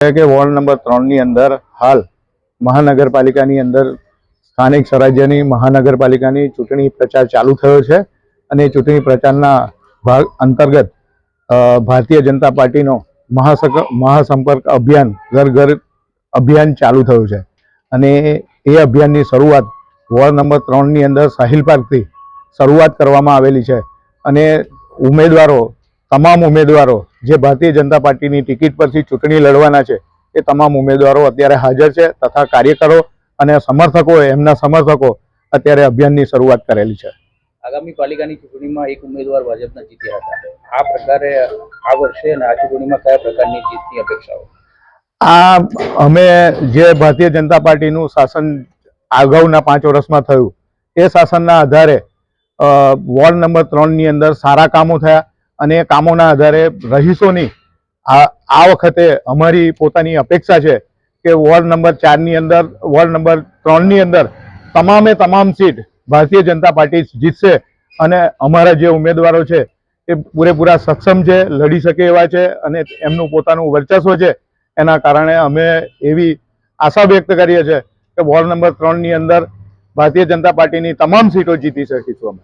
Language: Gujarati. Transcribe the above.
કે વોર્ડ નંબર 3 ની અંદર હાલ મહાનગરપાલિકાની અંદર સ્થાનિક સ્વરાજ્યની મહાનગરપાલિકાની ચૂંટણી પ્રચાર ચાલુ થયો છે અને ચૂંટણી પ્રચારના ભાગ અંતર્ગત ભારતીય જનતા પાર્ટીનો મહાસંપર્ક અભિયાન ઘર ઘર અભિયાન ચાલુ થયું છે અને એ અભિયાનની શરૂઆત વોર્ડ નંબર 3 ની અંદર સાહિલ પાર્કથી શરૂઆત કરવામાં આવેલી છે અને તમામ ઉમેદવારો જે ભારતીય જનતા પાર્ટીની ટિકિટ પરથી ચૂંટણી લડવાના છે એ તમામ ઉમેદવારો અત્યારે હાજર છે તથા કાર્યકરો અને એમના સમર્થકો અત્યારે અભિયાનની શરૂઆત કરેલી છે। આગામી પાલિકાની ચૂંટણીમાં એક ઉમેદવાર ભાજપના જીત્યા હતા। આ પ્રકારે આ વર્ષે અને આ ચૂંટણીમાં કયા પ્રકારની જીતની અપેક્ષાઓ? અમે જે ભારતીય જનતા પાર્ટીનું શાસન અગાઉના 5 વર્ષમાં થયું એ શાસનના આધારે વોર્ડ નંબર 3 ની અંદર સારા કામો થયા અને એ કામોના આધારે રહીશોની આ વખતે અમારી પોતાની અપેક્ષા છે કે વોર્ડ નંબર 4 ની અંદર વોર્ડ નંબર 3 ની અંદર તમામ સીટ ભારતીય જનતા પાર્ટી જીતશે અને અમારા જે ઉમેદવારો છે એ પૂરેપૂરા સક્ષમ છે, લડી શકે એવા છે અને એમનું પોતાનું વર્ચસ્વ છે। એના કારણે અમે એવી આશા વ્યક્ત કરીએ છીએ કે વોર્ડ નંબર 3 ની અંદર ભારતીય જનતા પાર્ટીની તમામ સીટો જીતી શકીશું અમે।